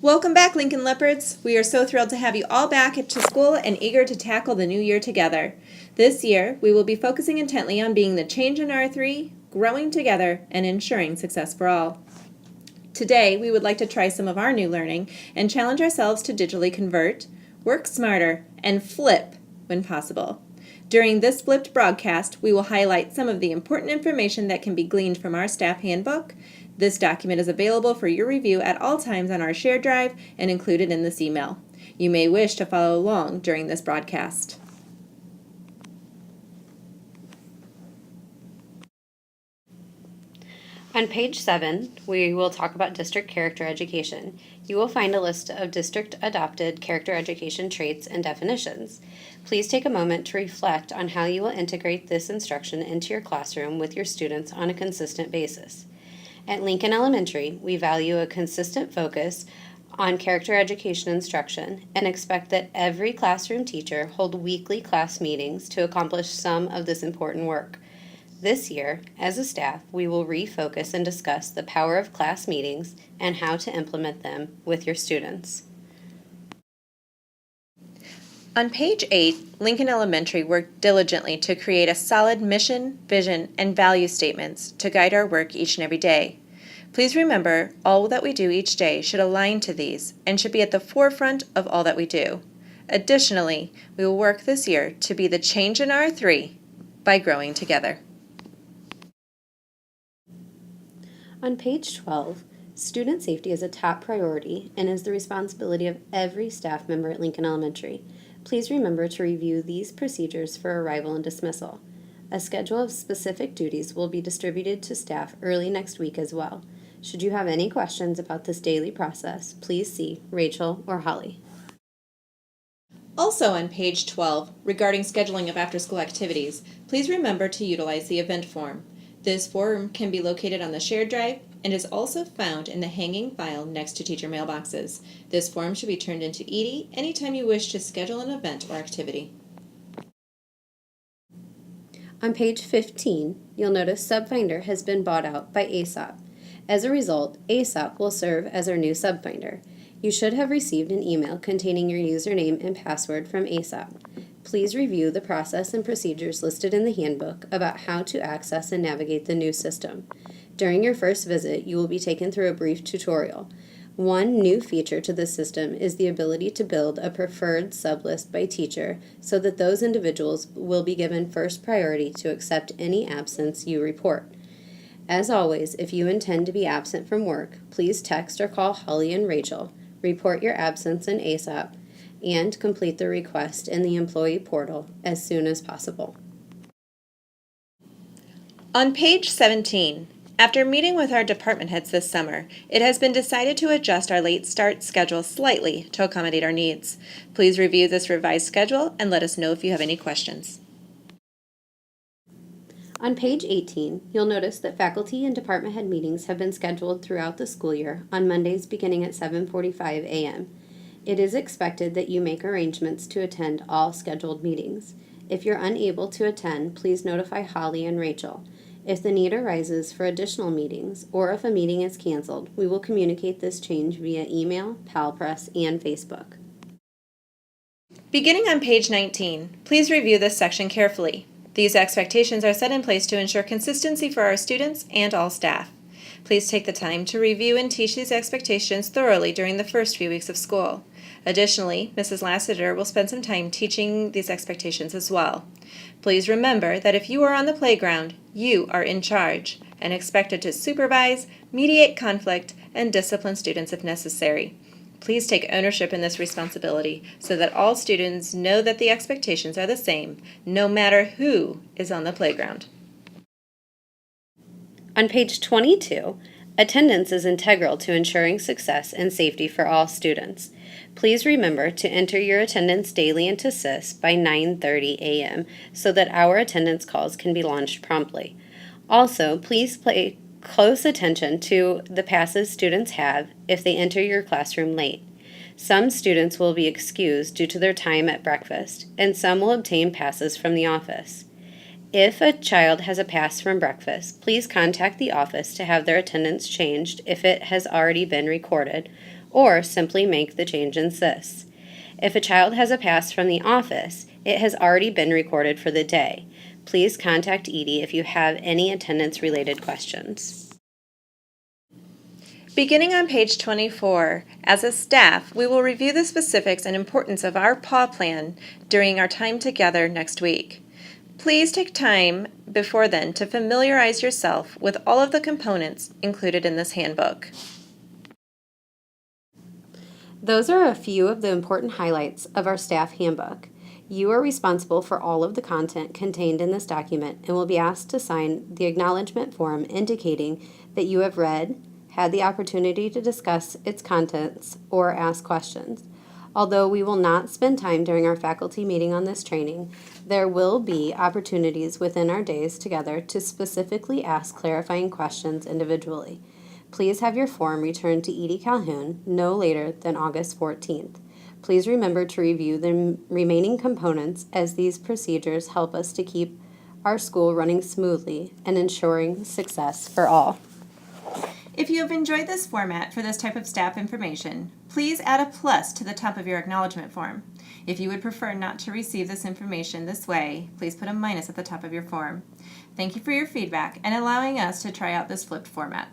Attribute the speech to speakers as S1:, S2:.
S1: Welcome back, Lincoln Leopards. We are so thrilled to have you all back to school and eager to tackle the new year together. This year, we will be focusing intently on being the change in R3, growing together, and ensuring success for all. Today, we would like to try some of our new learning and challenge ourselves to digitally convert, work smarter, and flip when possible. During this flipped broadcast, we will highlight some of the important information that can be gleaned from our staff handbook. This document is available for your review at all times on our shared drive and included in this email. You may wish to follow along during this broadcast.
S2: On page 7, we will talk about district character education. You will find a list of district-adopted character education traits and definitions. Please take a moment to reflect on how you will integrate this instruction into your classroom with your students on a consistent basis. At Lincoln Elementary, we value a consistent focus on character education instruction and expect that every classroom teacher hold weekly class meetings to accomplish some of this important work. This year, as a staff, we will refocus and discuss the power of class meetings and how to implement them with your students.
S1: On page 8, Lincoln Elementary worked diligently to create a solid mission, vision, and value statements to guide our work each and every day. Please remember, all that we do each day should align to these and should be at the forefront of all that we do. Additionally, we will work this year to be the change in R3 by growing together.
S2: On page 12, student safety is a top priority and is the responsibility of every staff member at Lincoln Elementary. Please remember to review these procedures for arrival and dismissal. A schedule of specific duties will be distributed to staff early next week as well. Should you have any questions about this daily process, please see Rachel or Holly.
S1: Also on page 12, regarding scheduling of after-school activities, please remember to utilize the event form. This form can be located on the shared drive and is also found in the hanging file next to teacher mailboxes. This form should be turned into Edie anytime you wish to schedule an event or activity.
S2: On page 15, you'll notice SubFinder has been bought out by ASOP. As a result, ASOP will serve as our new SubFinder. You should have received an email containing your username and password from ASOP. Please review the process and procedures listed in the handbook about how to access and navigate the new system. During your first visit, you will be taken through a brief tutorial. One new feature to this system is the ability to build a preferred sublist by teacher so that those individuals will be given first priority to accept any absence you report. As always, if you intend to be absent from work, please text or call Holly and Rachel, report your absence in ASAP, and complete the request in the employee portal as soon as possible.
S1: On page 17, after meeting with our department heads this summer, it has been decided to adjust our late start schedule slightly to accommodate our needs. Please review this revised schedule and let us know if you have any questions.
S2: On page 18, you'll notice that faculty and department head meetings have been scheduled throughout the school year on Mondays beginning at 7:45 a.m. It is expected that you make arrangements to attend all scheduled meetings. If you're unable to attend, please notify Holly and Rachel. If the need arises for additional meetings, or if a meeting is canceled, we will communicate this change via email, PalPress, and Facebook.
S1: Beginning on page 19, please review this section carefully. These expectations are set in place to ensure consistency for our students and all staff. Please take the time to review and teach these expectations thoroughly during the first few weeks of school. Additionally, Mrs. Lassiter will spend some time teaching these expectations as well. Please remember that if you are on the playground, you are in charge and expected to supervise, mediate conflict, and discipline students if necessary. Please take ownership in this responsibility so that all students know that the expectations are the same, no matter who is on the playground.
S2: On page 22, attendance is integral to ensuring success and safety for all students. Please remember to enter your attendance daily into SIS by 9:30 a.m. so that our attendance calls can be launched promptly. Also, please pay close attention to the passes students have if they enter your classroom late. Some students will be excused due to their time at breakfast, and some will obtain passes from the office. If a child has a pass from breakfast, please contact the office to have their attendance changed if it has already been recorded, or simply make the change in SIS. If a child has a pass from the office, it has already been recorded for the day. Please contact Edie if you have any attendance-related questions.
S1: Beginning on page 24, as a staff, we will review the specifics and importance of our PAW plan during our time together next week. Please take time before then to familiarize yourself with all of the components included in this handbook.
S2: Those are a few of the important highlights of our staff handbook. You are responsible for all of the content contained in this document and will be asked to sign the acknowledgement form indicating that you have read, had the opportunity to discuss its contents, or ask questions. Although we will not spend time during our faculty meeting on this training, there will be opportunities within our days together to specifically ask clarifying questions individually. Please have your form returned to Edie Calhoun no later than August 14th. Please remember to review the remaining components as these procedures help us to keep our school running smoothly and ensuring success for all.
S1: If you have enjoyed this format for this type of staff information, please add a plus to the top of your acknowledgement form. If you would prefer not to receive this information this way, please put a minus at the top of your form. Thank you for your feedback and allowing us to try out this flipped format.